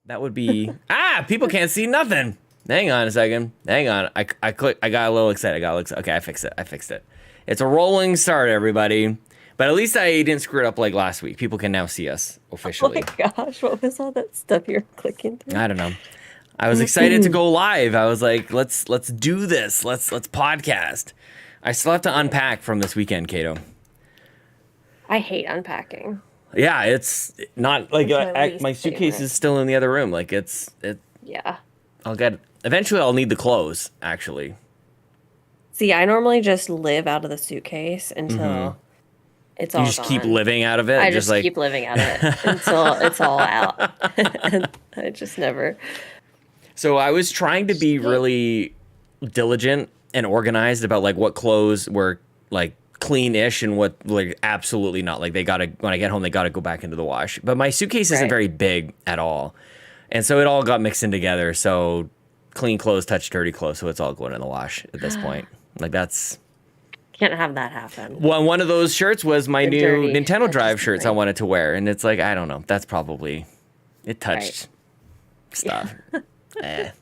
That would be people can't see nothing. Hang on a second. Hang on. I click. I got a little excited. Okay, I fixed it. It's a rolling start, everybody. But at least I didn't screw it up like last week. People can now see us officially. Oh my gosh, what was all that stuff you're clicking through? I don't know. I was excited to go live. I was like, let's do this. Let's podcast. I still have to unpack from this weekend, Caito. I hate unpacking. Yeah, it's not like my suitcase favorite. is still in the other room. Like it. Yeah. Eventually I'll need the clothes, actually. See, I normally just live out of the suitcase until it's all You just gone. keep living out of it? I just keep living out of it until it's all out. And I just never. So I was trying to be really diligent and organized about like what clothes were like clean-ish and what like absolutely not. Like when I get home, they gotta go back into the wash. But my suitcase isn't very big at all. And so it all got mixed in together. So clean clothes touch dirty clothes. So it's all going in the wash at this point. Like that's... Can't have that happen. Well, one of those shirts was my new dirty. Nintendo Drive shirts I wanted to wear. And it's like, I don't know. That's probably... It touched stuff. It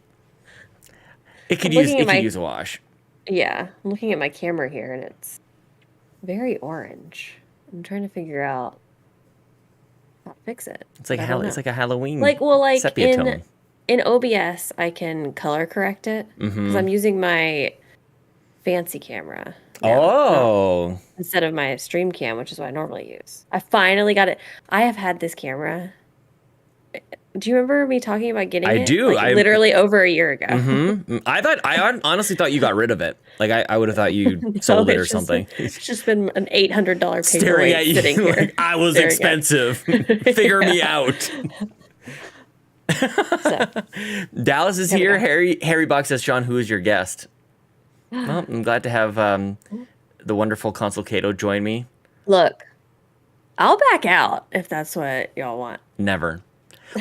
could use a wash. Yeah. I'm looking at my camera here and it's very orange. I'm trying to figure out how to fix it. It's like a Halloween sepia tone. In OBS I can color correct it because I'm using my fancy camera now, instead of my stream cam, which is what I normally use. I finally got it. I have had this camera. Do you remember me talking about getting it? I do. Like, literally over a year ago. I honestly thought you got rid of it. Like I would have thought you sold it or something. It's just been an $800 paperweight staring at you sitting here. Like I was expensive. Figure me out. So, Dallas is here. Harry Buck says, Sean, who is your guest? Well, I'm glad to have the wonderful Consul Caito join me. Look, I'll back out if that's what y'all want. Never.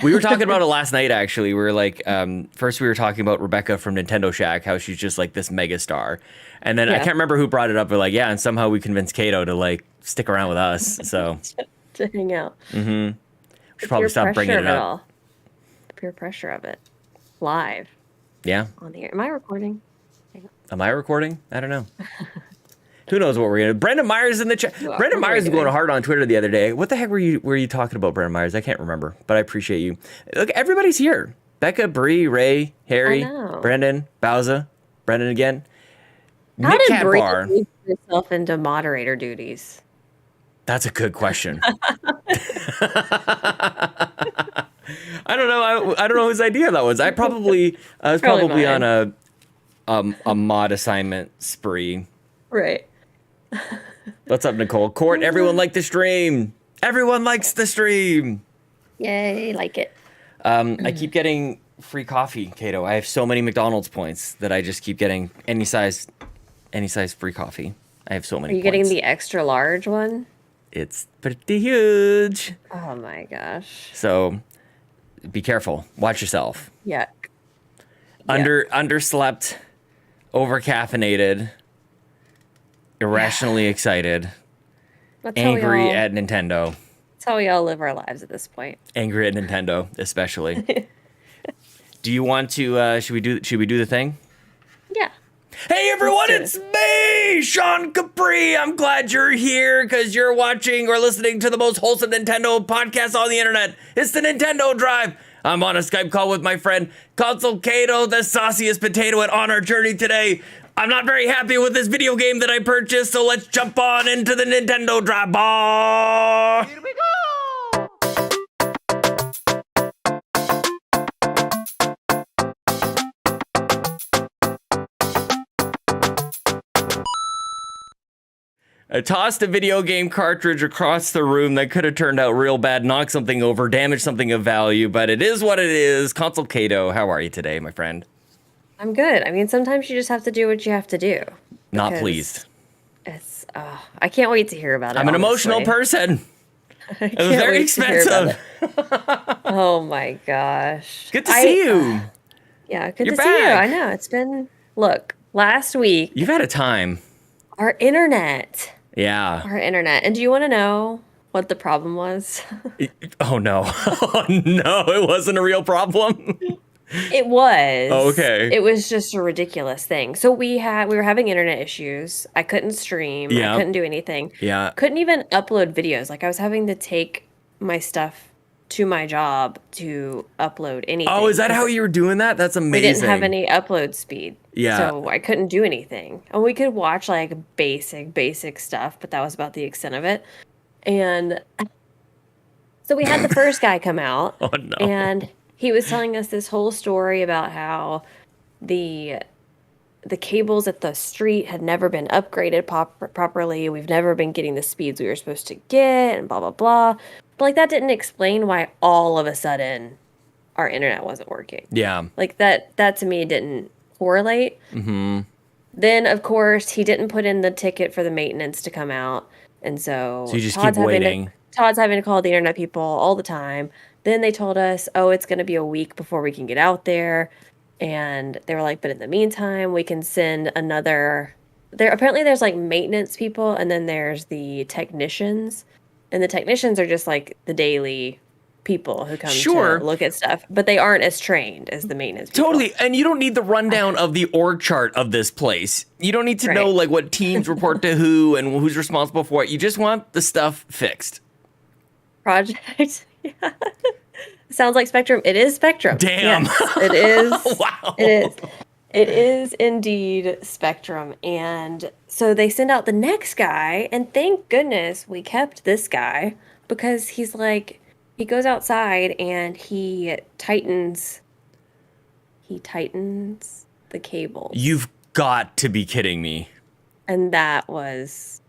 We were talking about it last night, actually. We were like, first we were talking about Rebecca from Nintendo Shack, how she's just like this mega star. And then I can't remember who brought it up, but like, and somehow we convinced Caito to like stick around with us. So to hang out. We should probably stop bringing it up. The peer pressure of it. Live. Yeah. On the air. Am I recording? Am I recording? I don't know. Who knows what we're gonna do? Brendan Myers in the chat. Brendan Myers was going hard on Twitter the other day. What the heck were you talking about, Brendan Myers? I can't remember, but I appreciate you. Look, everybody's here. Becca, Bree, Ray, Harry, Brendan, Bowza, Brendan again. How Nick did Bree Catbar. move herself into moderator duties? That's a good question. I don't know. I don't know whose idea that was. I was probably on a mod assignment spree. Right. What's up, Nicole? Court, everyone liked the stream. Everyone likes the stream. Yay, like it. I keep getting free coffee, Caito. I have so many McDonald's points that I just keep getting any size free coffee. I have so many. Are you getting the extra large one? It's pretty huge. Oh my gosh. So be careful. Watch yourself. Yuck. Underslept, overcaffeinated, irrationally excited, angry at Nintendo. That's how we all live our lives at this point. Angry at Nintendo, especially. Do you want to? Should we do the thing? Yeah. Hey everyone, it's me, Sean Capri. I'm glad you're here because you're watching or listening to the most wholesome Nintendo podcast on the internet. It's the Nintendo Drive. I'm on a Skype call with my friend Consul Caito, the sauciest potato, and on our journey today. I'm not very happy with this video game that I purchased, so let's jump on into the Nintendo Drive. Here we go! I tossed a video game cartridge across the room that could have turned out real bad, knocked something over, damaged something of value, but it is what it is. Consul Caito, how are you today, my friend? I'm good. I mean, sometimes you just have to do what you have to do. Not pleased. It's, I can't wait to hear about it. I'm an emotional person. It was very expensive. Oh my gosh. Good to see you. Yeah, good to see you. I know. It's been, look, last week. You've had a time. Our internet. Yeah. Our internet. And do you want to know what the problem was? Oh no. Oh no, it wasn't a real problem. It was. Oh, okay. It was just a ridiculous thing. So we were having internet issues. I couldn't stream. Yeah. I couldn't do anything. Yeah. Couldn't even upload videos. Like I was having to take my stuff to my job to upload anything. Oh, is that how you were doing that? That's amazing. We didn't have any upload speed. Yeah. So I couldn't do anything. And we could watch like basic stuff, but that was about the extent of it. And so we had the first guy come out. Oh no. And he was telling us this whole story about how the cables at the street had never been upgraded properly. We've never been getting the speeds we were supposed to get and blah, blah, blah. But like that didn't explain why all of a sudden our internet wasn't working. Yeah. Like that to me didn't correlate. Mm-hmm. Then, of course, he didn't put in the ticket for the maintenance to come out. And so you just keep waiting. Todd's having to call the internet people all the time. Then they told us, oh, it's going to be a week before we can get out there. And they were like, but in the meantime, we can send another. Apparently there's like maintenance people and then there's the technicians. And the technicians are just like the daily people who come to look at stuff. But they aren't as trained as the maintenance people. Totally. And you don't need the rundown of the org chart of this place. You don't need to know like what teams report to who and who's responsible for it. You just want the stuff fixed. Project. Yeah. Sounds like Spectrum. It is Spectrum. Damn. Yes, it is. Wow. It is. It is indeed Spectrum. And so they send out the next guy. And thank goodness we kept this guy because he's like, he goes outside and he tightens the cables. You've got to be kidding me. And that was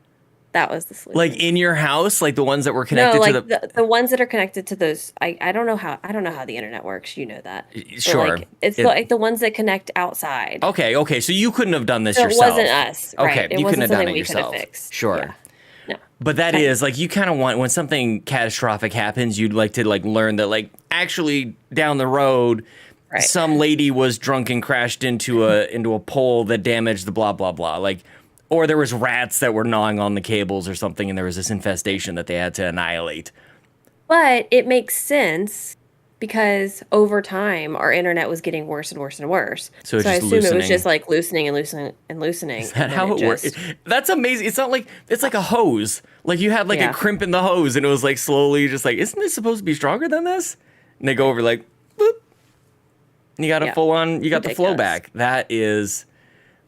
the solution. Like in your house, like the ones that were connected to the ones that are connected to those. I don't know how the internet works. You know that. Sure. But like, it's like the ones that connect outside. Okay. So you couldn't have done this So yourself. It wasn't us. Right? Okay, It you couldn't wasn't have done something it we yourself. could have fixed. Sure. Yeah. No. But that is like you kind of want when something catastrophic happens, you'd like to like learn that like actually down the road, some lady was drunk and crashed into a pole that damaged the blah blah blah. Like, or there was rats that were gnawing on the cables or something, and there was this infestation that they had to annihilate. But it makes sense because over time our internet was getting worse and worse and worse. So I assume it was just like loosening and loosening and loosening. Is that how it works? That's amazing. It's not like it's like a hose. Like you had like a crimp in the hose, and it was like slowly just like, isn't this supposed to be stronger than this? And they go over like, boop. And you got a full on. You got the flow back. That is,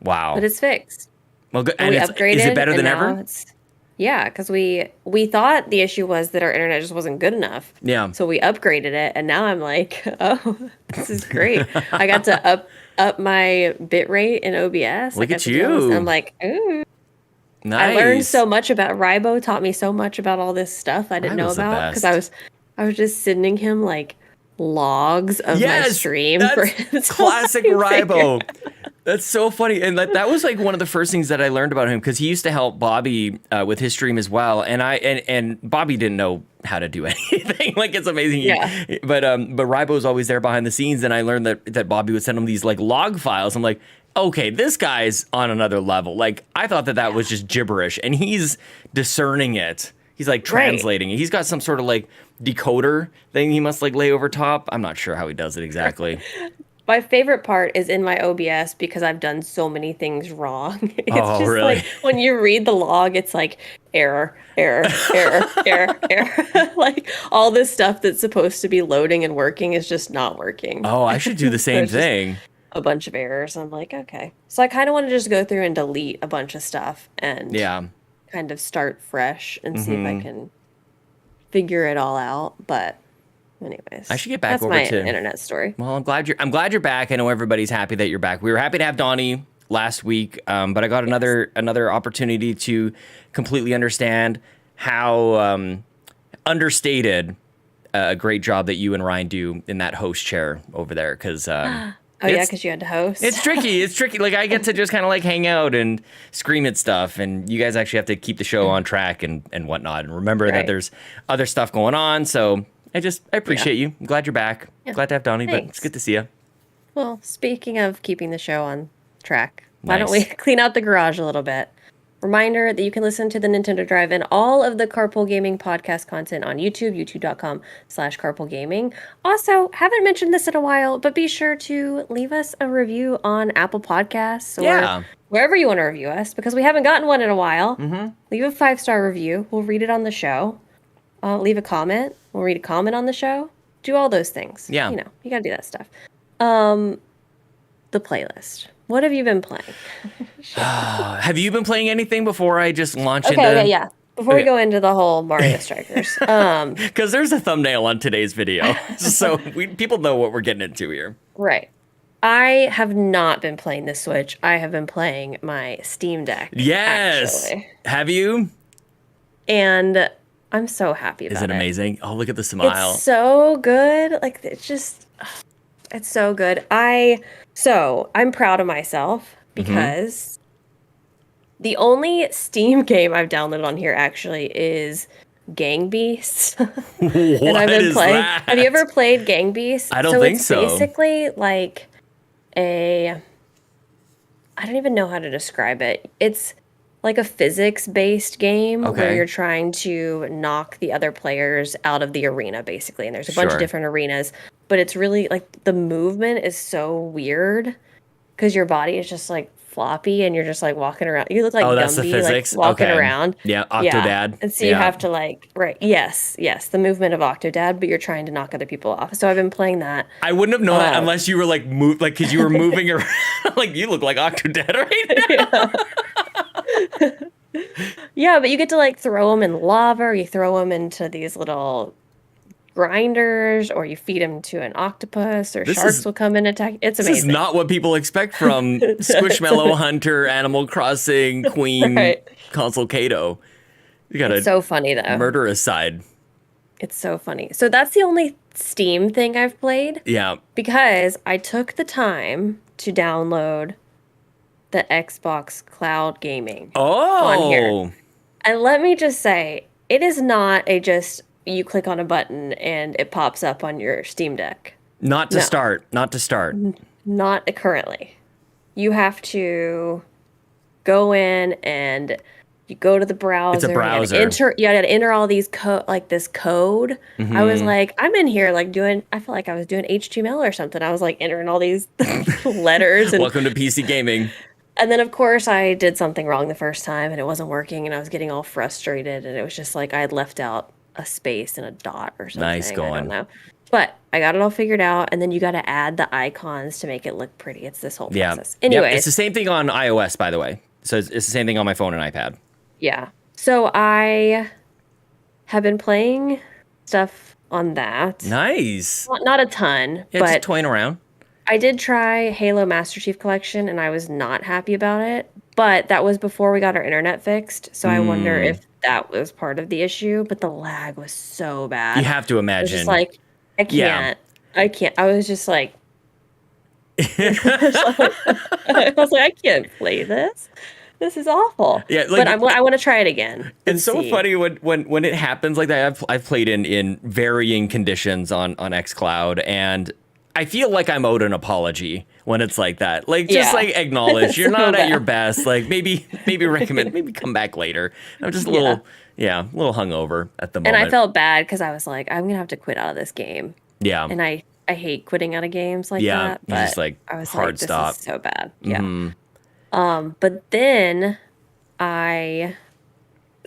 wow. But it's fixed. Well, good. And we upgraded. Is it better than ever? Yeah, because we thought the issue was that our internet just wasn't good enough. Yeah. So we upgraded it, and now I'm like, oh, this is great. I got to up my bit rate in OBS. Look at you. I'm like, ooh. Nice. I learned so much about Ribo. Taught me so much about all this stuff I didn't know about because I was just sending him like logs of my stream. That's classic Ribo. That's so funny. And that was like one of the first things that I learned about him because he used to help Bobby with his stream as well. And Bobby didn't know how to do anything. Like it's amazing. Yeah. But Ribo was always there behind the scenes. And I learned that Bobby would send him these like log files. I'm like, okay, this guy's on another level. Like I thought that was just gibberish and he's discerning it. He's like translating it. He's got some sort of like decoder thing he must like lay over top. I'm not sure how he does it exactly. My favorite part is in my OBS because I've done so many things wrong. It's just really? like when you read the log, it's like error. Like all this stuff that's supposed to be loading and working is just not working. Oh, I should do the same thing. A bunch of errors. I'm like, okay. So I kind of want to just go through and delete a bunch of stuff and kind of start fresh and see if I can figure it all out. But anyways, I should get back over to to internet story. Well, I'm glad you're back. I know everybody's happy that you're back. We were happy to have Donnie last week, but I got another opportunity to completely understand how understated a great job that you and Ryan do in that host chair over there. Because because you had to host. It's tricky. It's tricky. Like I get to just kind of like hang out and scream at stuff, and you guys actually have to keep the show on track and whatnot. And remember that there's other stuff going on. So I appreciate you. I'm glad you're back. Yeah. Glad to have Donnie, Thanks. but it's good to see you. Well, speaking of keeping the show on track, why don't we clean out the garage a little bit? Reminder that you can listen to the Nintendo Drive and all of the Carpool Gaming podcast content on YouTube, youtube.com/carpoolgaming. Also, haven't mentioned this in a while, but be sure to leave us a review on Apple Podcasts or wherever you want to review us, because we haven't gotten one in a while. Leave a 5-star review. We'll read it on the show. Leave a comment. We'll read a comment on the show. Do all those things. Yeah. You know, you got to do that stuff. The playlist. What have you been playing? Have you been playing anything before I just launch into... Okay, yeah. Before we go into the whole Mario Strikers. Because there's a thumbnail on today's video. So people know what we're getting into here. Right. I have not been playing the Switch. I have been playing my Steam Deck. Yes. Actually. Have you? And I'm so happy about it. Is it amazing? Oh, look at the smile. It's so good. Like, it's so good. I'm proud of myself because the only Steam game I've downloaded on here actually is Gang Beasts. And I've been playing. That? Have you ever played Gang Beasts? I don't think so. It's basically like I don't even know how to describe it. It's like a physics-based game where you're trying to knock the other players out of the arena, basically. And there's a bunch of different arenas, but it's really like the movement is so weird because your body is just like floppy and you're just like walking around. You look like Gumby, like walking around. Yeah, Octodad. Yeah. And so you have to like, yes, the movement of Octodad, but you're trying to knock other people off. So I've been playing that. I wouldn't have known that unless you were like because you were moving around. Like you look like Octodad right now. Yeah, but you get to like throw them in lava, or you throw them into these little grinders, or you feed them to an octopus, or sharks will come and attack. It's amazing. This is not what people expect from Squishmallow Hunter, Animal Crossing, Queen, Console Caito. You got it's so funny though. Murderous side. It's so funny. So that's the only Steam thing I've played. Yeah. Because I took the time to download the Xbox Cloud Gaming on here. And let me just say, it is not just you click on a button and it pops up on your Steam Deck. Not to start. Not currently. You have to go in and you go to the browser. It's a browser. You got to enter all these this code. I was like, I'm in here I felt like I was doing HTML or something. I was like entering all these letters. And welcome to PC Gaming. And then, of course, I did something wrong the first time and it wasn't working and I was getting all frustrated. And it was just like I had left out a space and a dot or something. Nice going. I don't know. But I got it all figured out. And then you got to add the icons to make it look pretty. It's this whole process. Anyway. It's the same thing on iOS, by the way. So it's the same thing on my phone and iPad. Yeah. So I have been playing stuff on that. Nice. Not a ton. Yeah, but just toying around. I did try Halo Master Chief Collection, and I was not happy about it. But that was before we got our internet fixed, so I wonder if that was part of the issue. But the lag was so bad. You have to imagine. I was just like, I can't. I was just like, I was like, I can't play this. This is awful. Yeah, but I want to try it again. It's so funny when it happens like that. I've played in varying conditions on xCloud, and I feel like I'm owed an apology when it's like that. Like, just like acknowledge you're not at your best. Like maybe recommend, maybe come back later. I'm just a little hungover at the moment. And I felt bad because I was like, I'm going to have to quit out of this game. Yeah. And I hate quitting out of games like that. But just like I was hard like, stop. This is so bad. Yeah. But then I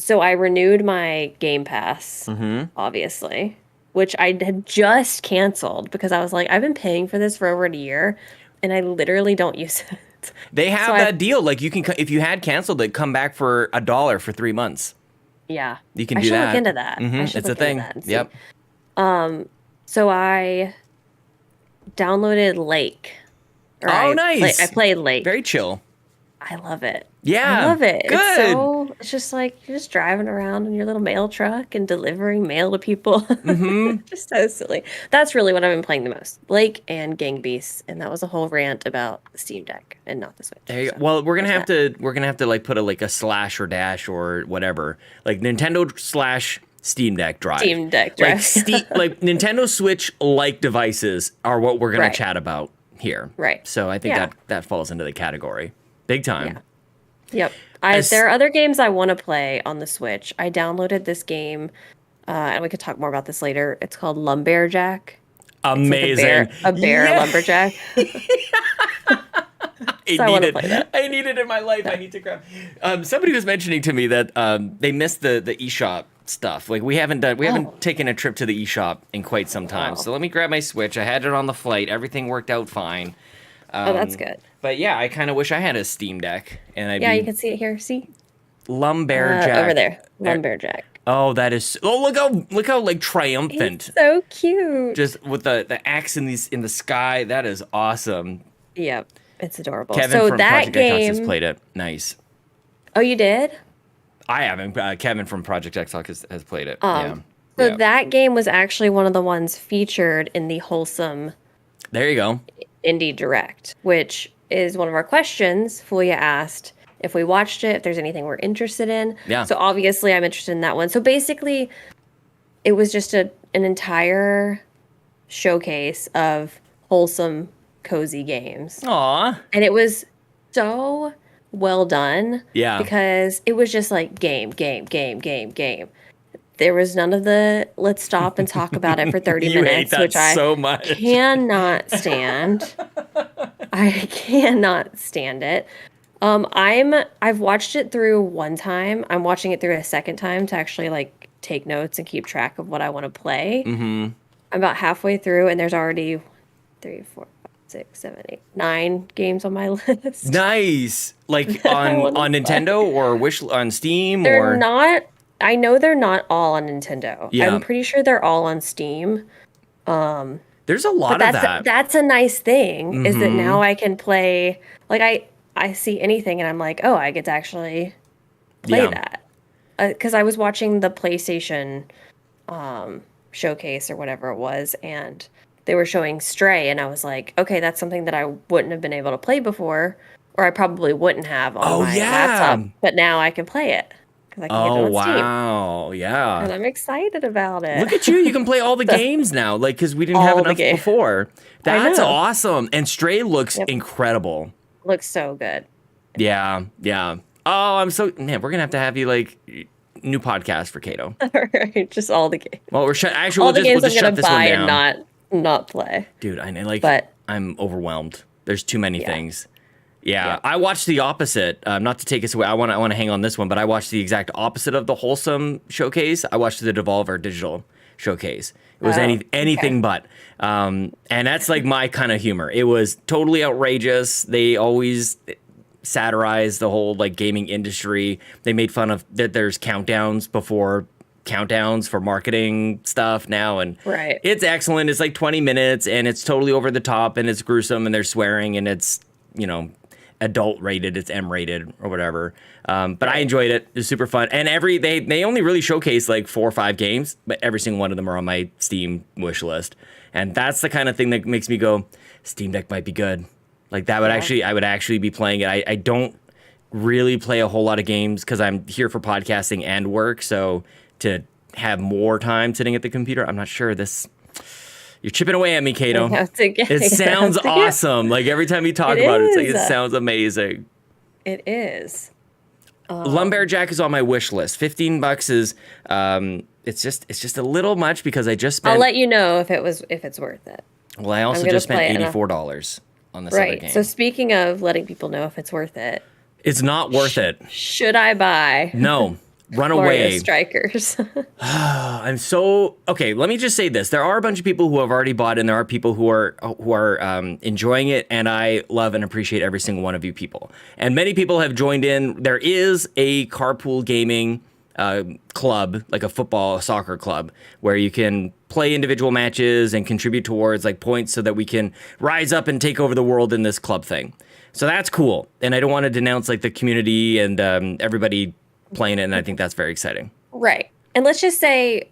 renewed my Game Pass, obviously, which I had just canceled because I was like, I've been paying for this for over a year and I literally don't use it. They have that deal. Like you can, if you had canceled it, come back for $1 for 3 months. Yeah. You can do that. I should look into that. It's a thing. Yep. So I downloaded Lake. Nice. I played Lake. Very chill. I love it. Yeah. I love it. Good. It's just like you're just driving around in your little mail truck and delivering mail to people. Just so silly. That's really what I've been playing the most. Lake and Gang Beasts, and that was a whole rant about the Steam Deck and not the Switch. There you go. Well, we're gonna have to like put a slash or dash or whatever, like Nintendo / Steam Deck Drive. Steam Deck Drive. Like Nintendo Switch like devices are what we're gonna chat about here. Right. So I think that falls into the category. Big time. Yep. There are other games I want to play on the Switch. I downloaded this game, and we could talk more about this later. It's called Lumberjack. Amazing. It's like a bear lumberjack. I need it in my life. I need to grab. Somebody was mentioning to me that they missed the eShop stuff. Like we haven't taken a trip to the eShop in quite some time. So let me grab my Switch. I had it on the flight. Everything worked out fine. That's good. But yeah, I kind of wish I had a Steam Deck. And you can see it here. See? Lumberjack. Over there. Lumberjack. Oh, that is. Oh, look how like triumphant. It's so cute. Just with the axe in the sky. That is awesome. Yep. It's adorable. Kevin from Project X has played it. Nice. Oh, you did? I haven't. Kevin from Project X has played it. That game was actually one of the ones featured in the Wholesome. There you go. Indie Direct, which is one of our questions. Fulia asked if we watched it, if there's anything we're interested in. Yeah. So obviously I'm interested in that one. So basically, it was just an entire showcase of wholesome, cozy games. Aw. And it was so well done. Yeah. Because it was just like game. There was none of the let's stop and talk about it for 30 minutes, which I so much. Cannot stand. I cannot stand it. I've watched it through one time. I'm watching it through a second time to actually like take notes and keep track of what I want to play. Mm-hmm. I'm about halfway through, and there's already 3, 4, 5, 6, 7, 8, 9 games on my list. Nice. Like on Nintendo or on Steam? They're not. I know they're not all on Nintendo. Yeah. I'm pretty sure they're all on Steam. There's a lot of that. That's a nice thing, is that now I can play, like I see anything and I'm like, oh, I get to actually play that. Because I was watching the PlayStation showcase or whatever it was, and they were showing Stray, and I was like, okay, that's something that I wouldn't have been able to play before, or I probably wouldn't have on my laptop, but now I can play it. I can get it on Steam. Wow, yeah. And I'm excited about it. Look at you. You can play all the games now, like, because we didn't have enough before. That's awesome. And Stray looks incredible. Looks so good. Yeah. Oh, man, we're going to have you, like, new podcast for Caito. All right, just all the games. Well, we'll just games shut I'm this gonna one buy down. And not play. Dude, I'm overwhelmed. There's too many things. Yeah, I watched the opposite. Not to take us away, I want to hang on this one, but I watched the exact opposite of the wholesome showcase. I watched the Devolver Digital showcase. It was anything but, and that's like my kind of humor. It was totally outrageous. They always satirize the whole like gaming industry. They made fun of that. There's countdowns before countdowns for marketing stuff now, and it's excellent. It's like 20 minutes, and it's totally over the top, and it's gruesome, and they're swearing, and it's adult rated, it's M rated or whatever. But I enjoyed it. It was super fun. And they only really showcase like 4 or 5 games, but every single one of them are on my Steam wish list. And that's the kind of thing that makes me go, Steam Deck might be good. Like that would I would actually be playing it. I don't really play a whole lot of games because I'm here for podcasting and work. So to have more time sitting at the computer, I'm not sure you're chipping away at me, Caito. It sounds awesome. Like every time you talk about it, it's like it sounds amazing. It is. Lumberjack is on my wish list. $15 is it's just a little much because I just spent. I'll let you know if it's worth it. Well, I also just spent $84 on this other game. So speaking of letting people know if it's worth it, it's not worth it. Should I buy? No. Run Mario away. Strikers. I'm so okay. Let me just say this: there are a bunch of people who have already bought, and there are people who are enjoying it, and I love and appreciate every single one of you people. And many people have joined in. There is a carpool gaming club, like a soccer club, where you can play individual matches and contribute towards like points, so that we can rise up and take over the world in this club thing. So that's cool. And I don't want to denounce like the community and everybody playing it, and I think that's very exciting. Right. And let's just say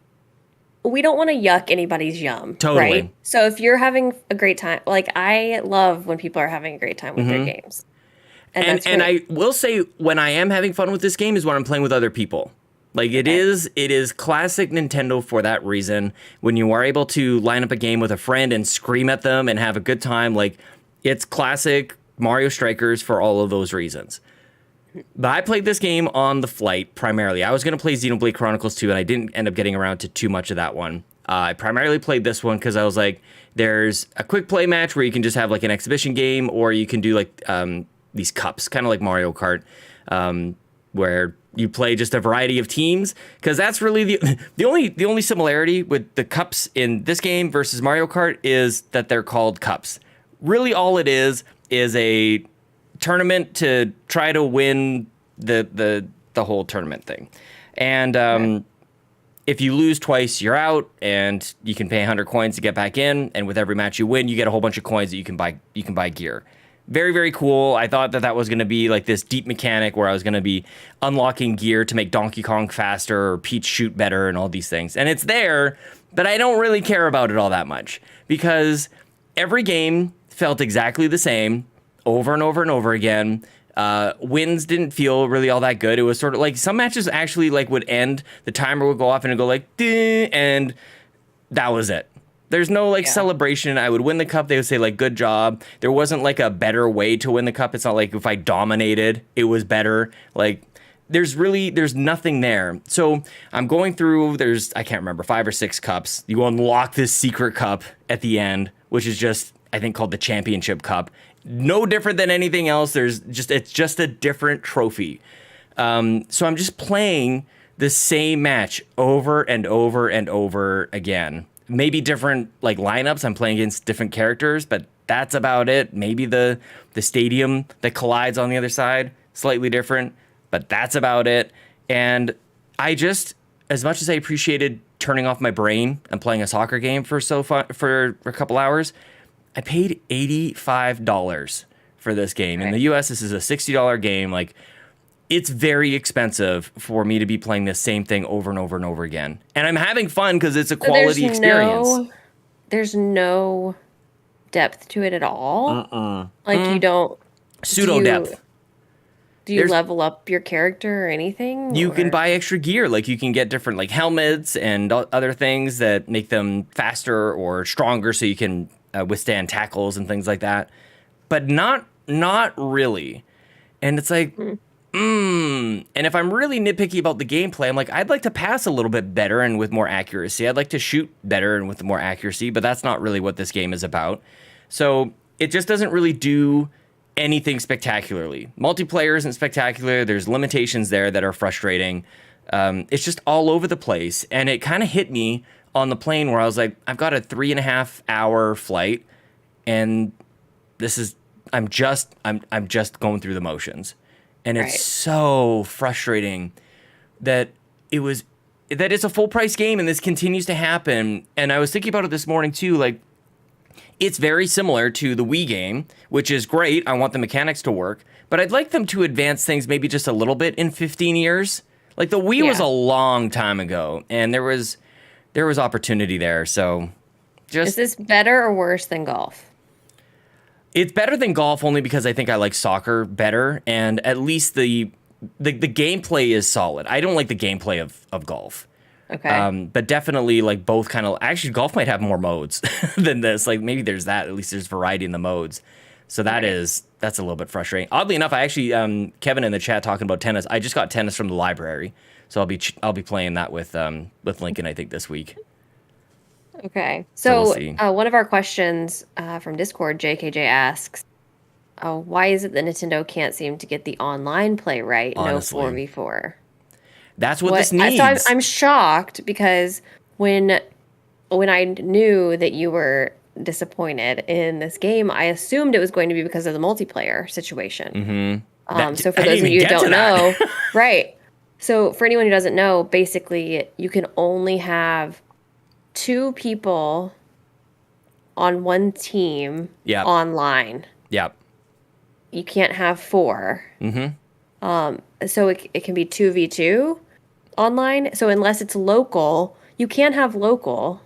we don't want to yuck anybody's yum. Totally. Right? So if you're having a great time, like I love when people are having a great time with their games. And I will say when I am having fun with this game is when I'm playing with other people. Like it is classic Nintendo for that reason. When you are able to line up a game with a friend and scream at them and have a good time, like it's classic Mario Strikers for all of those reasons. But I played this game on the flight primarily. I was going to play Xenoblade Chronicles 2, and I didn't end up getting around to too much of that one. I primarily played this one because I was like, there's a quick play match where you can just have like an exhibition game, or you can do like these cups, kind of like Mario Kart, where you play just a variety of teams. Because that's really the only similarity with the cups in this game versus Mario Kart is that they're called cups. Really, all it is a tournament to try to win the whole tournament thing. And if you lose twice, you're out, and you can pay 100 coins to get back in. And with every match you win, you get a whole bunch of coins that you can buy gear. Very, very cool. I thought that was going to be like this deep mechanic where I was going to be unlocking gear to make Donkey Kong faster or Peach shoot better and all these things. And it's there, but I don't really care about it all that much because every game felt exactly the same over and over and over again. Wins didn't feel really all that good. It was sort of like some matches actually like would end, the timer would go off and it'd go like, ding, and that was it. There's no like celebration. I would win the cup. They would say like, good job. There wasn't like a better way to win the cup. It's not like if I dominated, it was better. Like there's nothing there. So I'm going through, I can't remember, 5 or 6 cups. You unlock this secret cup at the end, which is just, I think called the Championship Cup. No different than anything else. It's just a different trophy. So I'm just playing the same match over and over and over again. Maybe different like lineups. I'm playing against different characters, but that's about it. Maybe the stadium that collides on the other side, slightly different, but that's about it. And I just, as much as I appreciated turning off my brain and playing a soccer game for a couple hours, I paid $85 for this game. In the US, this is a $60 game. Like, it's very expensive for me to be playing the same thing over and over and over again. And I'm having fun because it's a quality experience. There's no depth to it at all. Like you don't pseudo depth. Do you level up your character or anything? You can buy extra gear. Like you can get different like helmets and other things that make them faster or stronger, so you can withstand tackles and things like that. But not really. And it's like. And if I'm really nitpicky about the gameplay, I'm like, I'd like to pass a little bit better and with more accuracy. I'd like to shoot better and with more accuracy, but that's not really what this game is about. So it just doesn't really do anything spectacularly. Multiplayer isn't spectacular. There's limitations there that are frustrating. It's just all over the place. And it kind of hit me on the plane where I was like, I've got a 3.5 hour flight, and I'm just going through the motions. And it's so frustrating that it's a full price game and this continues to happen. And I was thinking about it this morning too. Like, it's very similar to the Wii game, which is great. I want the mechanics to work, but I'd like them to advance things maybe just a little bit in 15 years. Like the Wii was a long time ago, and there was opportunity there. So, is this better or worse than golf? It's better than golf only because I think I like soccer better, and at least the gameplay is solid. I don't like the gameplay of golf. Okay. But definitely like both kind of, actually golf might have more modes than this. Like maybe there's that, at least there's variety in the modes. So that's a little bit frustrating. Oddly enough, I actually, Kevin in the chat talking about tennis. I just got tennis from the library. So I'll be playing that with Lincoln, I think, this week. Okay. So we'll one of our questions from Discord, JKJ asks, why is it that Nintendo can't seem to get the online play right? Honestly. No 4v4. That's what this needs. So I'm shocked because when I knew that you were disappointed in this game, I assumed it was going to be because of the multiplayer situation. Mm-hmm. So for those of you who don't know, right. So for anyone who doesn't know, basically you can only have 2 people on one team online. Yep. You can't have 4. Mm-hmm. So it can be 2v2 online. So unless it's local, you can have local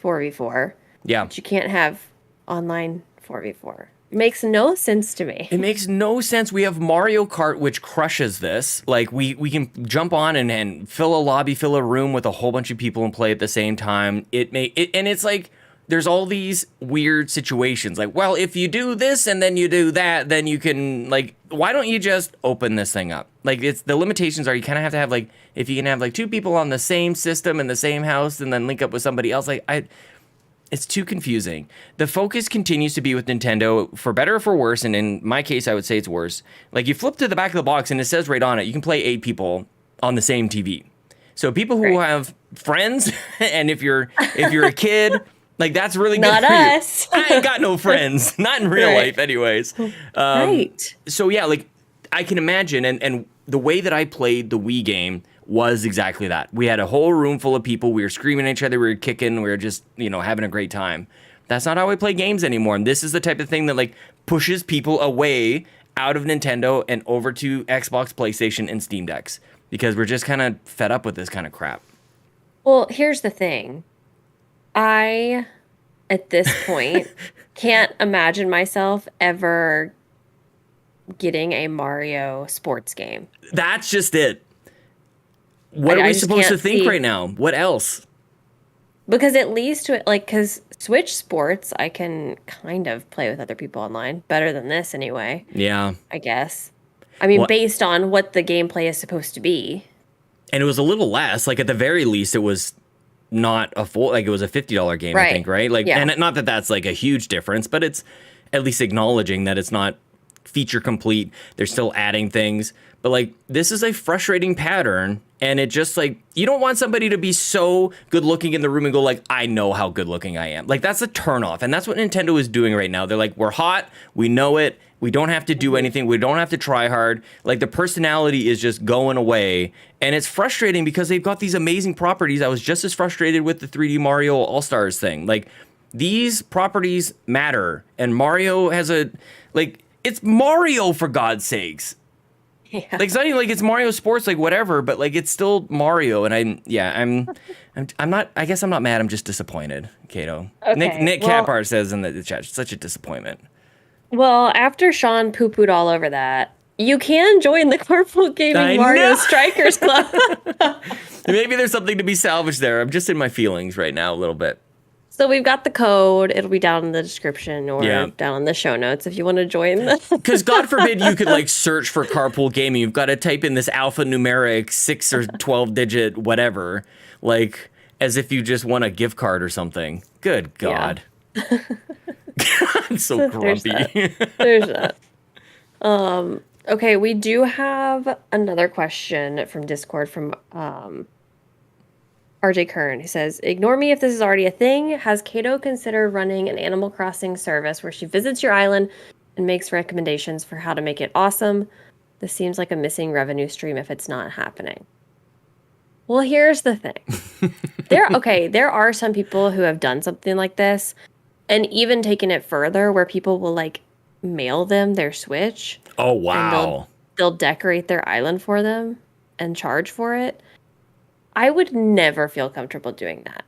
4v4. Yeah. But you can't have online 4v4. It makes no sense to me. It makes no sense. We have Mario Kart, which crushes this. Like, we can jump on and fill a lobby, fill a room with a whole bunch of people and play at the same time. And it's like, there's all these weird situations. Like, well, if you do this and then you do that, then you can, like, why don't you just open this thing up? Like, it's the limitations are you kind of have to have, like, if you can have, like, 2 people on the same system in the same house and then link up with somebody else, like, it's too confusing. The focus continues to be with Nintendo, for better or for worse, and in my case, I would say it's worse. Like, you flip to the back of the box and it says right on it, you can play 8 people on the same TV. So people who have friends, and if you're a kid, like, that's really good Not for us. you. I ain't got no friends, not in real life, anyways. Right. So yeah, like, I can imagine, and the way that I played the Wii game was exactly that. We had a whole room full of people. We were screaming at each other. We were kicking. We were just, having a great time. That's not how I play games anymore. And this is the type of thing that, like, pushes people away out of Nintendo and over to Xbox, PlayStation, and Steam Decks, because we're just kind of fed up with this kind of crap. Well, here's the thing. I, at this point, can't imagine myself ever getting a Mario sports game. That's just it. What are we supposed to think right now? What else? Because at least, because Switch Sports, I can kind of play with other people online. Better than this, anyway. Yeah. I guess. I mean, based on what the gameplay is supposed to be. And it was a little less. Like, at the very least, it was not a full, like, it was a $50 game, I think, right? Like, and not that that's, like, a huge difference, but it's at least acknowledging that it's not feature complete. They're still adding things. But, like, this is a frustrating pattern, and it just, like, you don't want somebody to be so good looking in the room and go, like, I know how good looking I am. Like, that's a turnoff, and that's what Nintendo is doing right now. They're like, we're hot, we know it, we don't have to do anything, we don't have to try hard. Like, the personality is just going away, and it's frustrating because they've got these amazing properties. I was just as frustrated with the 3D Mario All-Stars thing. Like, these properties matter, and Mario has it's Mario, for God's sakes. Yeah. Like, it's not even like it's Mario Sports, like, whatever, but, like, it's still Mario, and I'm not, I guess I'm not mad, I'm just disappointed, Caito. Okay, Nick Capart says in the chat, such a disappointment. Well, after Sean poo-pooed all over that, you can join the Carpool Gaming Mario Strikers Club. Maybe there's something to be salvaged there. I'm just in my feelings right now a little bit. So we've got the code. It'll be down in the description or down in the show notes if you want to join. Because God forbid you could, like, search for Carpool Gaming. You've got to type in this alphanumeric 6 or 12 digit whatever, like, as if you just won a gift card or something. Good God. Yeah. I'm so grumpy. There's that. Okay, we do have another question from Discord from RJ Kern, who says, ignore me if this is already a thing. Has Caito considered running an Animal Crossing service where she visits your island and makes recommendations for how to make it awesome? This seems like a missing revenue stream if it's not happening. Well, here's the thing. There are some people who have done something like this and even taken it further where people will, like, mail them their Switch. Oh, wow. And they'll decorate their island for them and charge for it. I would never feel comfortable doing that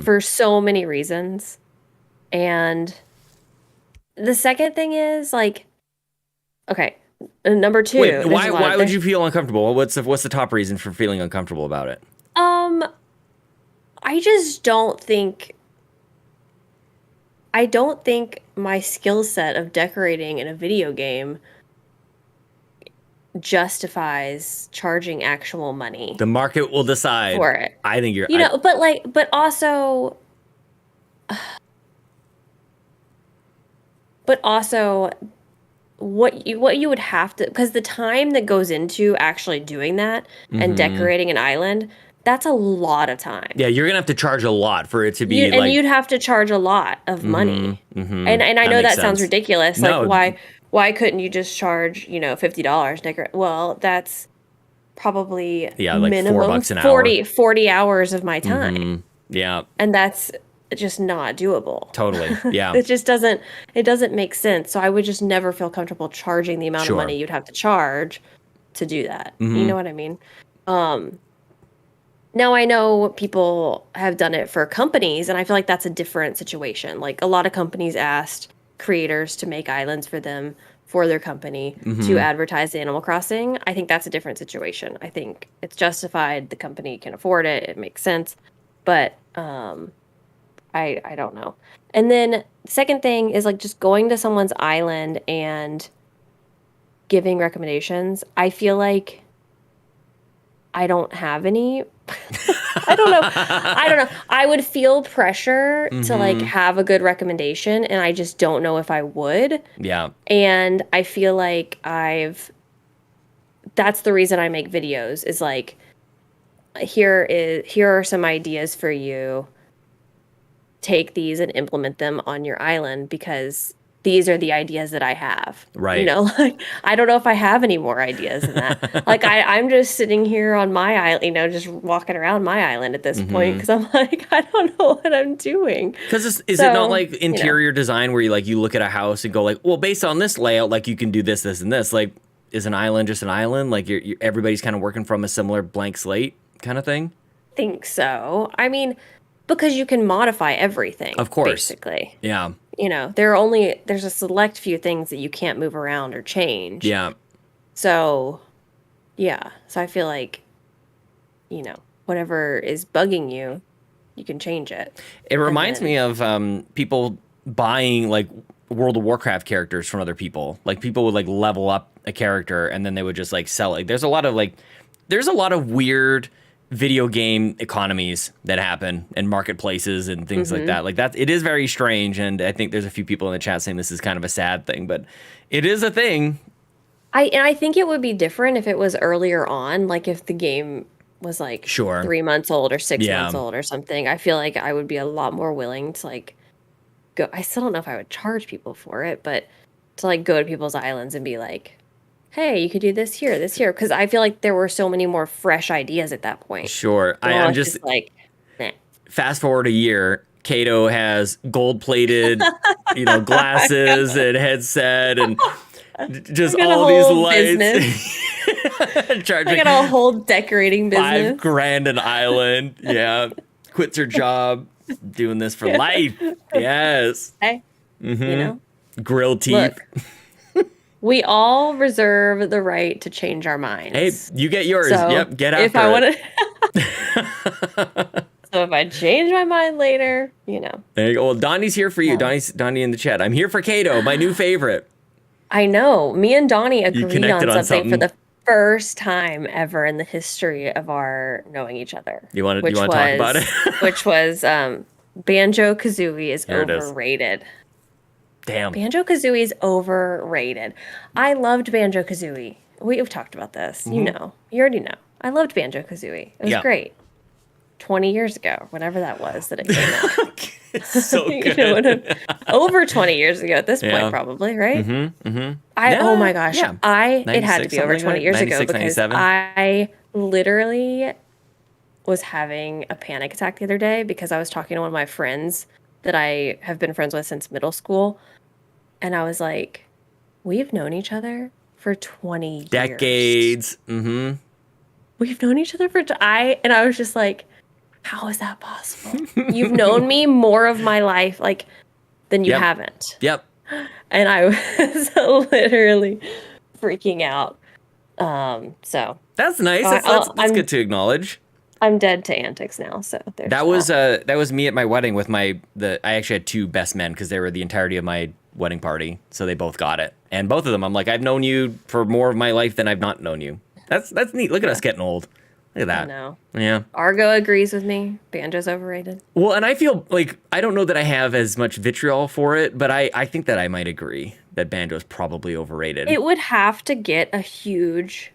for so many reasons. And the second thing is, like, okay, number 2. Wait, why would you feel uncomfortable? What's the top reason for feeling uncomfortable about it? I just don't think my skill set of decorating in a video game justifies charging actual money. The market will decide for it. I think you're, but also what you would have to, because the time that goes into actually doing that and decorating an island, that's a lot of time. Yeah, you're gonna have to charge a lot for it to be and you'd have to charge a lot of money. And I know that sounds ridiculous. No. Like, why couldn't you just charge, $50? Well, that's probably like minimum $4 an hour. 40 hours of my time. Yeah. And that's just not doable. Totally. Yeah. It doesn't make sense. So I would just never feel comfortable charging the amount of money you'd have to charge to do that. You know what I mean? Now I know people have done it for companies, and I feel like that's a different situation. Like, a lot of companies asked creators to make islands for them, for their company, to advertise Animal Crossing. I think that's a different situation. I think it's justified. The company can afford it. It makes sense. But I don't know. And then the second thing is like just going to someone's island and giving recommendations. I feel like I don't have any. I don't know. I don't know. I would feel pressure to like have a good recommendation, and I just don't know if I would. Yeah. And I feel like that's the reason I make videos, is like, here are some ideas for you. Take these and implement them on your island, because these are the ideas that I have. Right. You know, like, I don't know if I have any more ideas than that. Like, I'm just sitting here on my island, you know, just walking around my island at this point, because I'm like, I don't know what I'm doing. Because is it not like interior design where you look at a house and go like, well, based on this layout, like you can do this, this, and this. Like, is an island just an island? Like everybody's kind of working from a similar blank slate kind of thing? Think so. I mean, because you can modify everything. Of course. Basically. Yeah. You know, there's a select few things that you can't move around or change. Yeah. So, yeah. So I feel like, you know, whatever is bugging you, you can change it. It reminds me of people buying like World of Warcraft characters from other people. Like people would like level up a character and then they would just like sell it. There's a lot of weird video game economies that happen in marketplaces and things like that. Like that, it is very strange, and I think there's a few people in the chat saying this is kind of a sad thing, but it is a thing. I think it would be different if it was earlier on, like if the game was like 3 months old or 6 months old or something. I feel like I would be a lot more willing to like go. I still don't know if I would charge people for it, but to like go to people's islands and be like, hey, you could do this here, because I feel like there were so many more fresh ideas at that point. Sure. I'm just like, nah. Fast forward a year, Caito has gold-plated, glasses and headset and just all these lights. I got a whole decorating business. $5,000 an island. Yeah. Quits her job, doing this for life. Yes. Hey, grill teeth. Look, we all reserve the right to change our minds. Hey, you get yours. So yep, get after if I want to, so if I change my mind later, There you go. Well, Donnie's here for you. Donnie in the chat. I'm here for Caito, my new favorite. I know. Me and Donnie agreed on something for the first time ever in the history of our knowing each other. You want to talk about it? Which was Banjo-Kazooie is overrated. Damn. Banjo-Kazooie is overrated. I loved Banjo-Kazooie. We've talked about this. You know. You already know. I loved Banjo-Kazooie. It was great. 20 years ago, whenever that was that it came out. It's so good. Over 20 years ago at this point, probably, right? Oh my gosh. Yeah. It had to be over 20 years ago because 97. I literally was having a panic attack the other day because I was talking to one of my friends that I have been friends with since middle school. And I was like, we've known each other for 20 years. Decades. We've known each other for... And I was just like, how is that possible? You've known me more of my life, than you haven't. Yep. And I was literally freaking out. So... That's nice. That's good to acknowledge. I'm dead to antics now, so there's that was me at my wedding with I actually had two best men because they were the entirety of my wedding party, so they both got it. And both of them, I'm like, I've known you for more of my life than I've not known you. That's neat. Look at us getting old. Look at that. I know. Yeah. ARGO agrees with me. Banjo's overrated. Well, and I feel like I don't know that I have as much vitriol for it, but I think that I might agree that Banjo's probably overrated. It would have to get a huge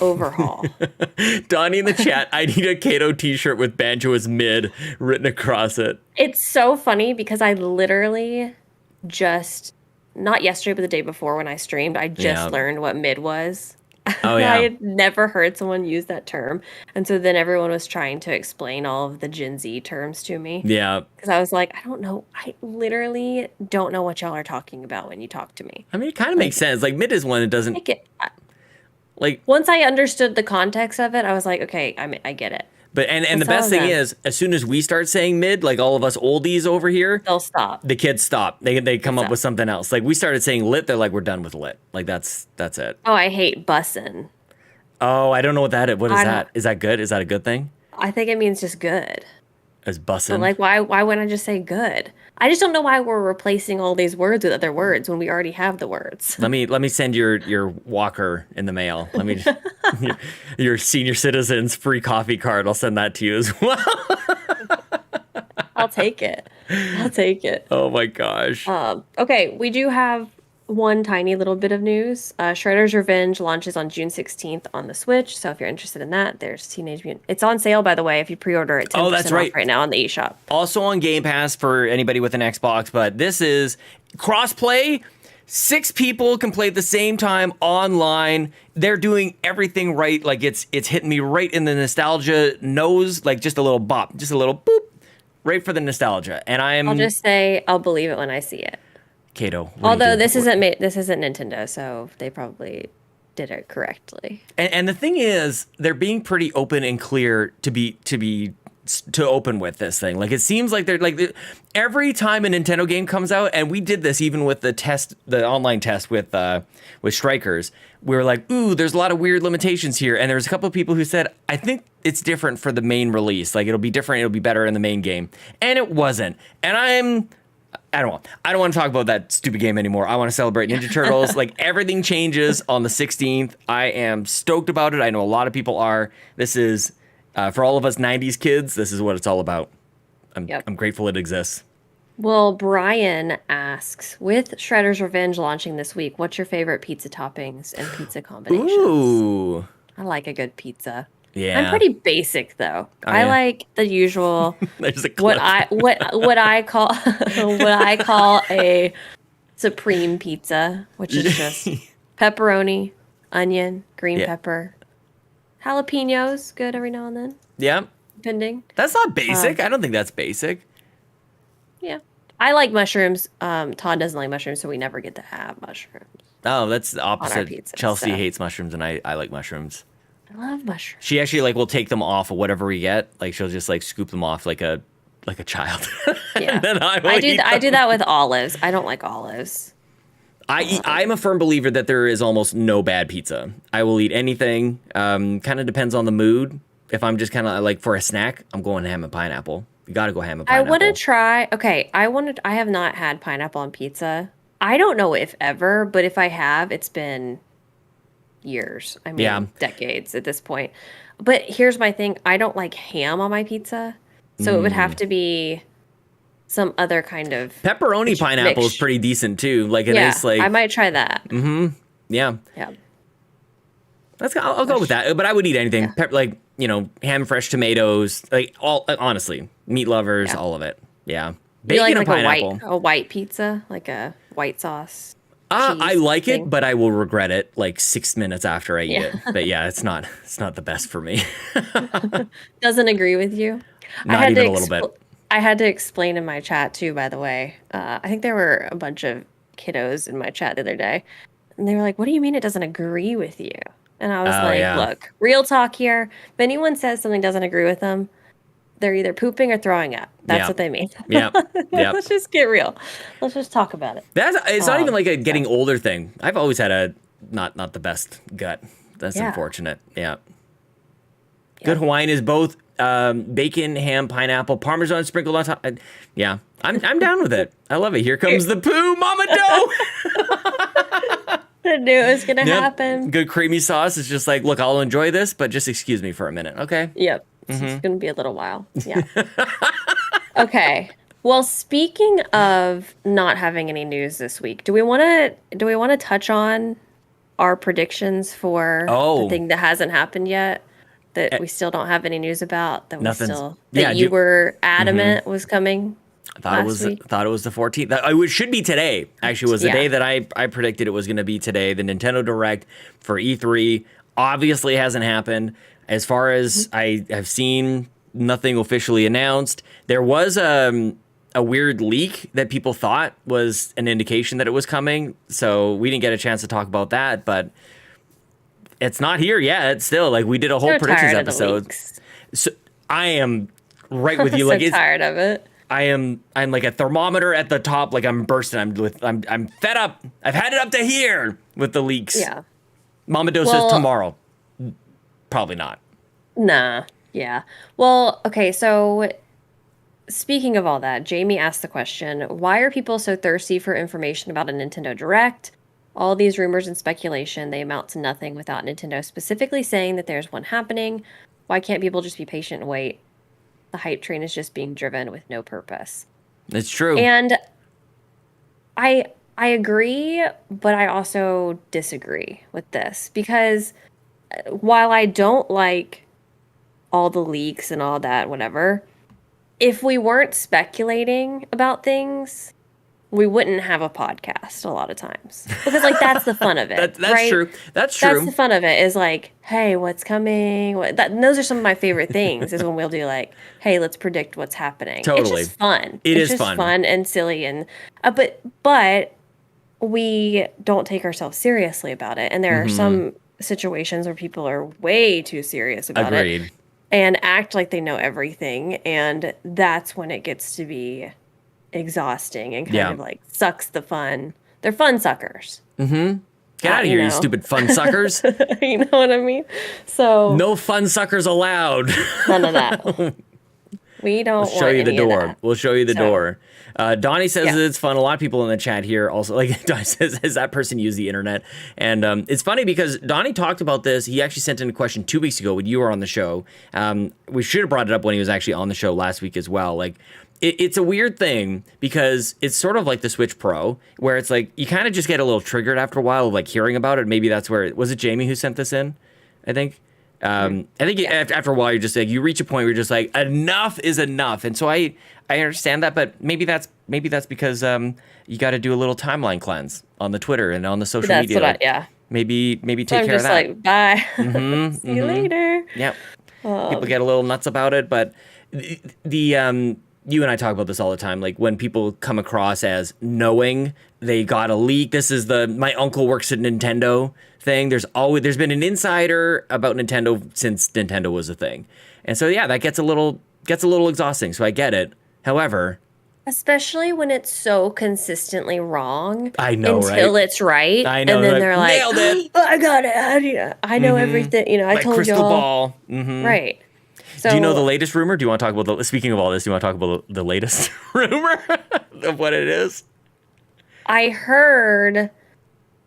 overhaul. Donnie in the chat, I need a Caito t-shirt with Banjo as mid written across it. It's so funny because I literally just, not yesterday, but the day before when I streamed, I just learned what mid was. Oh, yeah. I had never heard someone use that term. And so then everyone was trying to explain all of the Gen Z terms to me. Yeah. Because I was like, I don't know. I literally don't know what y'all are talking about when you talk to me. I mean, it kind of makes sense. Like, mid is one that doesn't... Once I understood the context of it, I was like, okay, I get it. But and the best thing is, as soon as we start saying mid, like all of us oldies over here, they'll stop. The kids stop. They come up with something else. Like we started saying lit, they're like, we're done with lit. Like that's it. Oh, I hate bussin'. Oh, I don't know what that is. What is that? Is that good? Is that a good thing? I think it means just good. As But bussin'. like, why wouldn't I just say good? I just don't know why we're replacing all these words with other words when we already have the words. Let me send your walker in the mail. Let me your senior citizens free coffee card. I'll send that to you as well. I'll take it. I'll take it. Oh my gosh. Okay, we do have one tiny little bit of news. Shredder's Revenge launches on June 16th on the Switch. So if you're interested in that, there's Teenage Mutant. It's on sale, by the way, if you pre-order it. 10% that's right. off right now on the eShop. Also on Game Pass for anybody with an Xbox, but this is crossplay. 6 people can play at the same time online. They're doing everything right. Like it's hitting me right in the nostalgia nose, like just a little bop, just a little boop, right for the nostalgia. And I'll just say I'll believe it when I see it. Caito. Although this isn't Nintendo, so they probably did it correctly. And the thing is, they're being pretty open and clear to open with this thing. Like it seems like they're like every time a Nintendo game comes out, and we did this even with the online test with Strikers. We were like, ooh, there's a lot of weird limitations here. And there's a couple of people who said, I think it's different for the main release. Like it'll be different. It'll be better in the main game. And it wasn't. And I don't want to talk about that stupid game anymore. I want to celebrate Ninja Turtles. Like everything changes on the 16th. I am stoked about it. I know a lot of people are. This is for all of us 90s kids. This is what it's all about. I'm grateful it exists. Well, Brian asks, with Shredder's Revenge launching this week, what's your favorite pizza toppings and pizza combinations? Ooh, I like a good pizza. yeah. I'm pretty basic though. I like the usual There's a what clip. I call a supreme pizza, which is just pepperoni, onion, green pepper, jalapenos, good every now and then. Yeah. Depending. That's not basic. I don't think that's basic. Yeah. I like mushrooms. Todd doesn't like mushrooms, so we never get to have mushrooms. Oh, that's the opposite. Pizza, Chelsea so. hates mushrooms, and I like mushrooms. I love mushrooms. She actually will take them off of whatever we get. Like she'll just scoop them off like a child. Yeah. Then I do that with olives. I don't like olives. I'm a firm believer that there is almost no bad pizza. I will eat anything. Kind of depends on the mood. If I'm just kind of like for a snack, I'm going ham and pineapple. You got to go ham and pineapple. I want to try. Okay, I have not had pineapple on pizza. I don't know if ever, but if I have, it's been years. I mean, decades at this point. But here's my thing. I don't like ham on my pizza. So it would have to be some other kind of pepperoni pineapple is pretty decent too. Like a nice I might try that. Mm-hmm. Yeah. Yeah. I'll go with that. But I would eat anything. Yeah. Ham, fresh tomatoes, like all honestly, meat lovers, all of it. Yeah. Bacon Bacon and and pineapple. A white pizza, like a white sauce. I like it, but I will regret it like 6 minutes after I eat it. But yeah, it's not the best for me. Doesn't agree with you. Not even a little bit. I had to explain in my chat too, by the way. I think there were a bunch of kiddos in my chat the other day. And they were like, what do you mean it doesn't agree with you? And I was look, real talk here. If anyone says something doesn't agree with them, they're either pooping or throwing up. That's what they mean. Yeah. Let's just get real. Let's just talk about it. It's not even like a getting older thing. I've always had a not the best gut. That's unfortunate. Yeah. Good Hawaiian is both bacon, ham, pineapple, Parmesan sprinkled on top. Yeah, I'm down with it. I love it. Here comes the poo, Mama Doe. I knew it was going to happen. Good creamy sauce. It's just like, look, I'll enjoy this, but just excuse me for a minute, okay? Yep. It's going to be a little while. Yeah. Okay. Well, speaking of not having any news this week, do we want to touch on our predictions for the thing that hasn't happened yet, that we still don't have any news about, that you were adamant was coming? I thought it was the 14th. It should be today. Actually, was the day that I predicted it was going to be today. The Nintendo Direct for E3 obviously hasn't happened. As far as I have seen, nothing officially announced. There was a weird leak that people thought was an indication that it was coming. So we didn't get a chance to talk about that, but it's not here yet. It's still like we did a whole predictions episode. So I am right with you. Like tired of it. I'm like a thermometer at the top. Like I'm bursting. I'm fed up. I've had it up to here with the leaks. Yeah. Mama Doe says tomorrow. Probably not. Nah. Yeah. Well, okay. So speaking of all that, Jamie asked the question, why are people so thirsty for information about a Nintendo Direct? All these rumors and speculation, they amount to nothing without Nintendo specifically saying that there's one happening. Why can't people just be patient and wait? The hype train is just being driven with no purpose. It's true. And I agree, but I also disagree with this because while I don't like all the leaks and all that, whatever, if we weren't speculating about things, we wouldn't have a podcast a lot of times. Because, like, that's the fun of it. That's right? true. That's true. That's the fun of it is like, hey, what's coming? Those are some of my favorite things is when we'll do like, hey, let's predict what's happening. Totally. It's just fun. It's just fun. fun and silly. And but we don't take ourselves seriously about it. And there are some situations where people are way too serious about it and act like they know everything. And that's when it gets to be exhausting and kind of like sucks the fun. They're fun suckers. Get out of here, you stupid fun suckers. You know what I mean? So no fun suckers allowed. None of that. We don't We'll show you the door. That. We'll show you the door. Donnie says that it's fun. A lot of people in the chat here also, like, Donnie says, has that person used the internet? And it's funny because Donnie talked about this. He actually sent in a question 2 weeks ago when you were on the show. We should have brought it up when he was actually on the show last week as well. Like, it's a weird thing because it's sort of like the Switch Pro, where it's like you kind of just get a little triggered after a while of like hearing about it. Maybe that's where was it Jamie who sent this in? I think. After a while, you're just like you reach a point where you're just like enough is enough, and so I understand that, but maybe that's because you got to do a little timeline cleanse on the Twitter and on the social media. That's what Maybe take so care of that. I'm just like bye. See you later. Yeah, people get a little nuts about it, but the you and I talk about this all the time. Like when people come across as knowing they got a leak. This is my uncle works at Nintendo thing. There's been an insider about Nintendo since Nintendo was a thing. And so, yeah, that gets a little exhausting. So I get it. However, especially when it's so consistently wrong. I know, until it's right. I know. And then they're like, nailed it. Oh, I got it. I know everything. You know, I like told crystal y'all. ball. Right. So, do you know the latest rumor? Do you want to talk about speaking of all this, do you want to talk about the latest rumor of what it is? I heard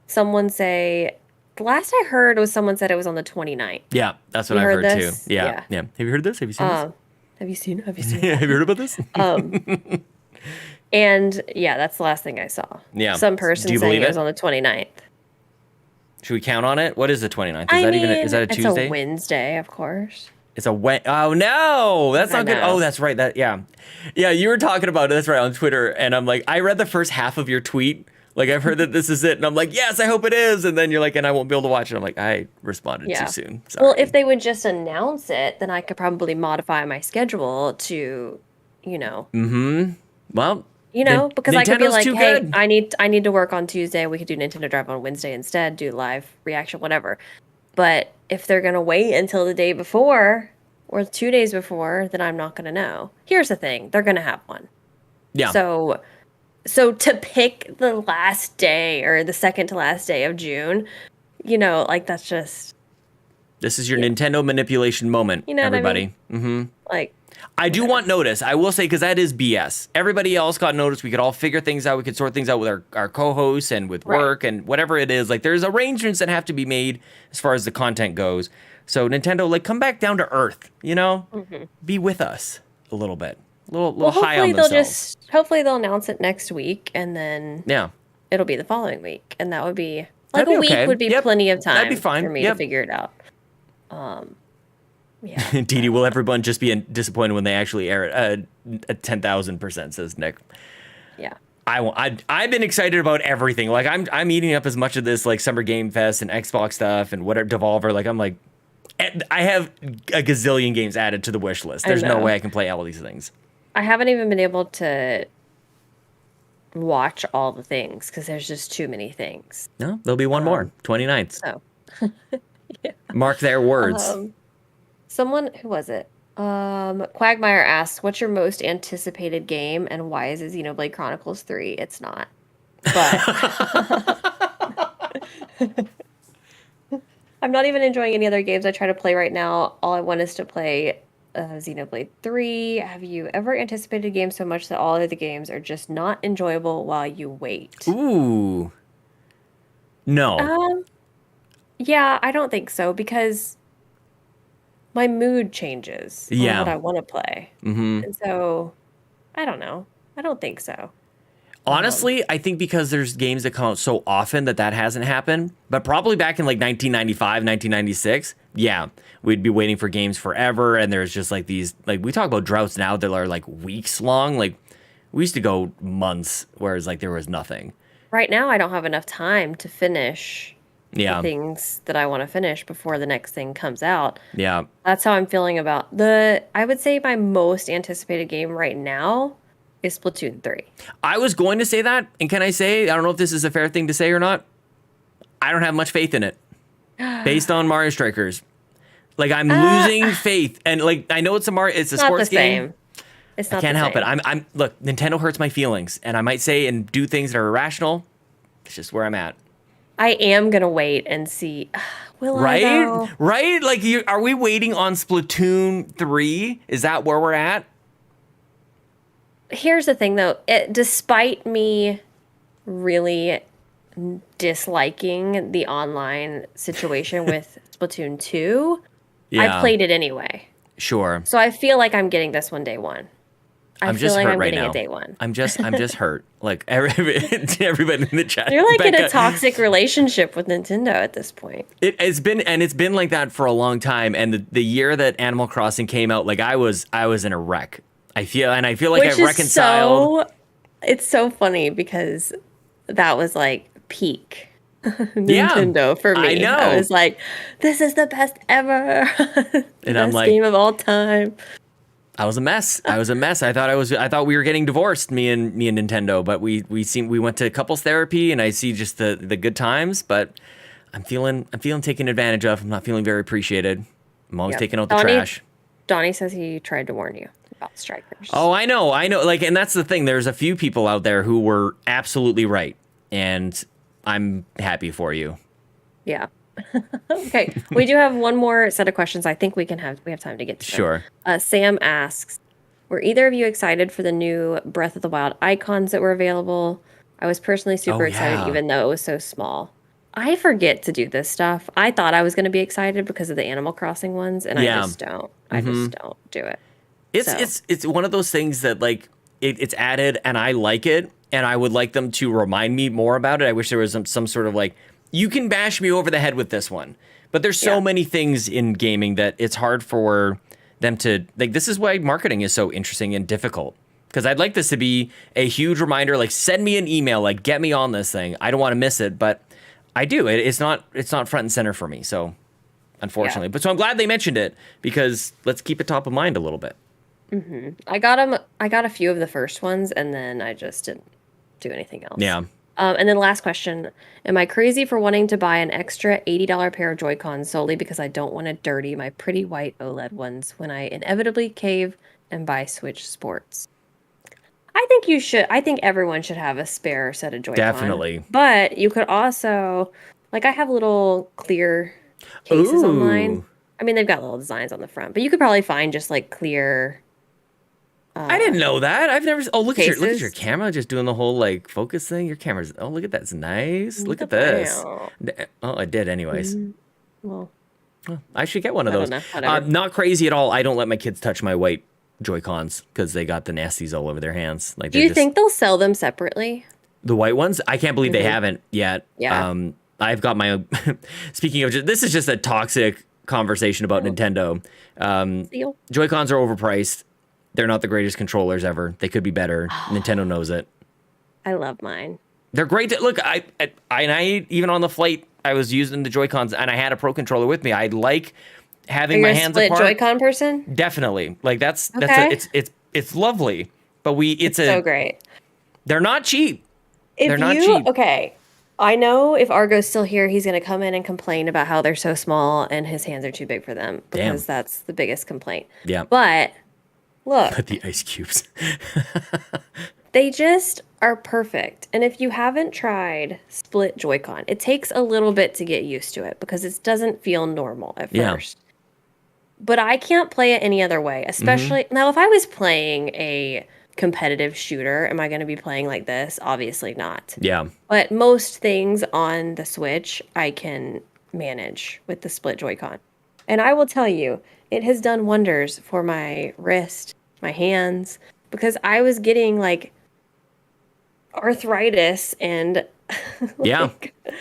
someone say, the last I heard was someone said it was on the 29th. Yeah, that's what I heard too. Yeah. Have you heard this? Have you seen this? Have you seen Have you heard about this? And yeah, that's the last thing I saw. Yeah. Some person saying it was on the 29th. Should we count on it? What is the 29th? Is that a Tuesday? It's a Wednesday, of course. It's a oh no, that's not good. Oh, that's right. Yeah, you were talking about it. That's right on Twitter, and I'm like, I read the first half of your tweet. Like, I've heard that this is it, and I'm like, yes, I hope it is. And then you're like, and I won't be able to watch it. I'm like, I responded too soon. Sorry. Well, if they would just announce it, then I could probably modify my schedule to, Well, because I could be like, hey, good. I need to work on Tuesday. We could do Nintendo Drive on Wednesday instead. Do live reaction, whatever. But if they're going to wait until the day before or 2 days before, then I'm not going to know. Here's the thing. They're going to have one. Yeah. So to pick the last day or the second to last day of June, like that's just... This is your Nintendo manipulation moment, everybody. What I mean? Like... I do want notice. I will say, because that is BS. Everybody else got notice. We could all figure things out. We could sort things out with our co-hosts and with work and whatever it is. Like, there's arrangements that have to be made as far as the content goes. So Nintendo, like, come back down to earth, Be with us a little bit. A little high on themselves. Hopefully they'll announce it next week, and then it'll be the following week. And that would be, like, a week would be plenty of time That'd be fine. for me to figure it out. Yeah. Dee, will everyone just be disappointed when they actually air it? 10,000% says Nick. Yeah. I've been excited about everything. Like I'm eating up as much of this like Summer Game Fest and Xbox stuff and whatever Devolver. Like I'm like, I have a gazillion games added to the wish list. There's no way I can play all of these things. I haven't even been able to watch all the things because there's just too many things. No, there'll be one more, 29th. Oh. Yeah. Mark their words. Someone, who was it? Quagmire asked, what's your most anticipated game and why is it Xenoblade Chronicles 3? It's not. But I'm not even enjoying any other games I try to play right now. All I want is to play Xenoblade 3. Have you ever anticipated a game so much that all of the games are just not enjoyable while you wait? Ooh. No. Yeah, I don't think so because my mood changes on what Yeah. I want to play. Mm-hmm. And so, I don't know. I don't think so. Honestly, I think because there's games that come out so often that hasn't happened. But probably back in like 1995, 1996, yeah, we'd be waiting for games forever. And there's just like these, like we talk about droughts now that are like weeks long. Like we used to go months, whereas like there was nothing. Right now, I don't have enough time to finish the Yeah. things that I want to finish before the next thing comes out. Yeah. That's how I'm feeling about I would say my most anticipated game right now is Splatoon 3. I was going to say that. And can I say, I don't know if this is a fair thing to say or not. I don't have much faith in it based on Mario Strikers. Like I'm losing faith. And like, I know it's a sports game. It's not I can't the help same. it. I'm look, Nintendo hurts my feelings, and I might say and do things that are irrational. It's just where I'm at. I am gonna wait and see. Will Right? I though? Right? Like, are we waiting on Splatoon 3? Is that where we're at? Here's the thing, though. Despite me really disliking the online situation with Splatoon 2, I played it anyway. Sure. So I feel like I'm getting this one day one. I'm just hurt I'm right getting now. a day one. I'm just hurt. Like everybody in the chat. You're like Becca, in a toxic relationship with Nintendo at this point. It's been like that for a long time. And the year that Animal Crossing came out, like I was in a wreck. I feel like I've reconciled. It's so funny because that was like peak Nintendo for me. I know. I was like, this is the best ever. And I'm best like, game of all time. I was a mess. I thought we were getting divorced, me and Nintendo, but we went to couples therapy, and I see just the good times, but I'm feeling taken advantage of. I'm not feeling very appreciated. I'm always taking out the trash. Donnie says he tried to warn you about strikers. Oh, I know. Like, and that's the thing. There's a few people out there who were absolutely right, and I'm happy for you. Yeah. Okay, we do have one more set of questions. I think we have time to get to them. Sure. Sam asks, were either of you excited for the new Breath of the Wild icons that were available? I was personally super excited, even though it was so small. I forget to do this stuff. I thought I was going to be excited because of the Animal Crossing ones, and I just don't. I just don't do it. It's one of those things that like it's added, and I like it, and I would like them to remind me more about it. I wish there was some sort of like, you can bash me over the head with this one. But there's so many things in gaming that it's hard for them to, like, this is why marketing is so interesting and difficult. Because I'd like this to be a huge reminder, like, send me an email, like, get me on this thing. I don't want to miss it, but I do. It's not front and center for me, so unfortunately. Yeah. But so I'm glad they mentioned it, because let's keep it top of mind a little bit. Mm-hmm. I got a few of the first ones, and then I just didn't do anything else. Yeah. And then last question, am I crazy for wanting to buy an extra $80 pair of Joy-Cons solely because I don't want to dirty my pretty white OLED ones when I inevitably cave and buy Switch Sports? I think you should. I think everyone should have a spare set of Joy-Con. Definitely. But you could also, like, I have little clear cases online. I mean, they've got little designs on the front, but you could probably find just like clear. I didn't know that. I've never. Oh, look at your camera, just doing the whole like focus thing. Your camera's. Oh, look at that. It's nice. Look at this. Oh, I did anyways. Well, I should get one of those. Whatever. Not crazy at all. I don't let my kids touch my white Joy-Cons because they got the nasties all over their hands. Like, do you think they'll sell them separately? The white ones? I can't believe they haven't yet. Yeah. I've got my own. Speaking of, this is just a toxic conversation about Nintendo. Joy-Cons are overpriced. They're not the greatest controllers ever. They could be better. Nintendo knows it. I love mine. They're great. Look, I even on the flight, I was using the Joy-Cons, and I had a Pro controller with me. I like having my hands apart. Are you a split Joy-Con person? Definitely. Like that's okay. it's lovely. But it's so great. They're not cheap. They're not cheap. Okay. I know if Argo's still here, he's going to come in and complain about how they're so small and his hands are too big for them because that's the biggest complaint. Yeah. But look. But the ice cubes. They just are perfect. And if you haven't tried split Joy-Con, it takes a little bit to get used to it because it doesn't feel normal at first. but I can't play it any other way. Especially now, if I was playing a competitive shooter, am I going to be playing like this? Obviously not. Yeah. But most things on the Switch I can manage with the split Joy-Con. And I will tell you, it has done wonders for my wrist, my hands, because I was getting like arthritis and Yeah,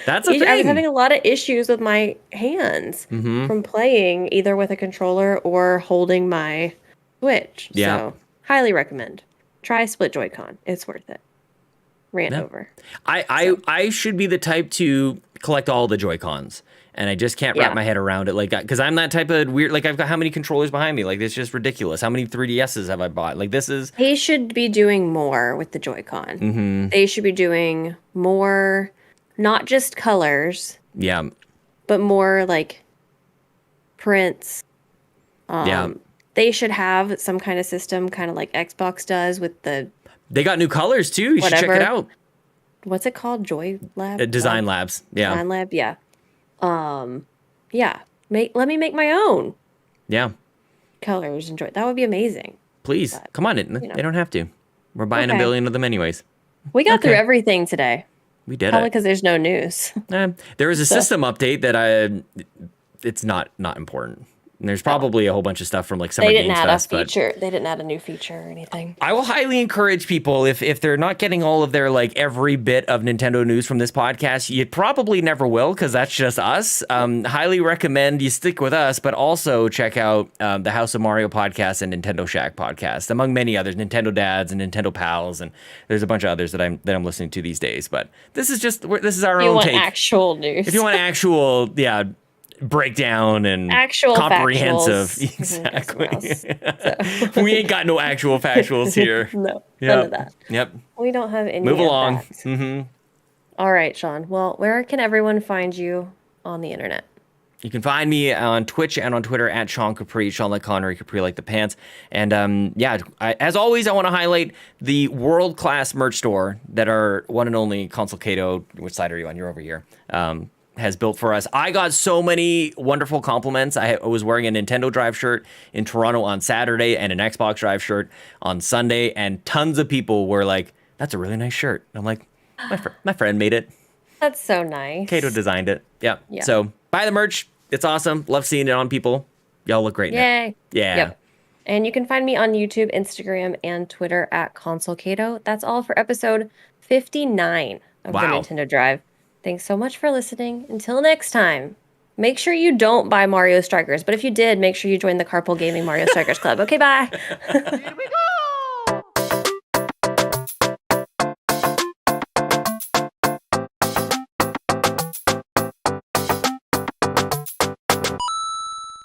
that's a thing. I was having a lot of issues with my hands from playing either with a controller or holding my Switch. Yeah. So highly recommend. Try split Joy-Con. It's worth it. Ran over. I should be the type to collect all the Joy-Cons, and I just can't wrap my head around it, like, because I'm that type of weird, like, I've got how many controllers behind me, like, it's just ridiculous. How many 3DSs have I bought? Like, this is... They should be doing more with the Joy-Con. They should be doing more, not just colors, but more, like, prints. They should have some kind of system, kind of like Xbox does with the... They got new colors, too. You should check it out. What's it called? Joy Lab? Design Labs. Yeah. Design Lab, yeah. Yeah. Let me make my own. Yeah. Colors and joy. That would be amazing. Please. But, come on. They don't have to. We're buying a billion of them anyways. We got through everything today. We did Probably because there's no news. There is a system update that it's not important. And there's probably a whole bunch of stuff from like Summer Games Fest. They didn't add a new feature or anything. I will highly encourage people, if they're not getting all of their like every bit of Nintendo news from this podcast, you probably never will, because that's just us. Highly recommend you stick with us, but also check out the House of Mario podcast and Nintendo Shack podcast, among many others, Nintendo Dads and Nintendo Pals, and there's a bunch of others that I'm listening to these days. But this is our own take. If you want actual news. If you want actual, breakdown and actual comprehensive factuals. Exactly. We ain't got no actual factuals here. No, none of that. Yep. We don't have any. Move along. All right, Sean. Well, where can everyone find you on the internet? You can find me on Twitch and on Twitter at Sean Capri, Sean like Connery, Capri like the pants. And as always, I want to highlight the world-class merch store that our one and only Console Caito, which side are you on? You're over here. Has built for us. I got so many wonderful compliments. I was wearing a Nintendo Drive shirt in Toronto on Saturday and an Xbox Drive shirt on Sunday, and tons of people were like, "That's a really nice shirt." And I'm like, my friend made it. That's so nice. Caito designed it. Yeah. So buy the merch. It's awesome. Love seeing it on people. Y'all look great. Yay. Yeah. Yep. And you can find me on YouTube, Instagram, and Twitter at Console Caito. That's all for episode 59 of the Nintendo Drive. Thanks so much for listening. Until next time, make sure you don't buy Mario Strikers. But if you did, make sure you join the Carpool Gaming Mario Strikers Club. Okay, bye. Here we go.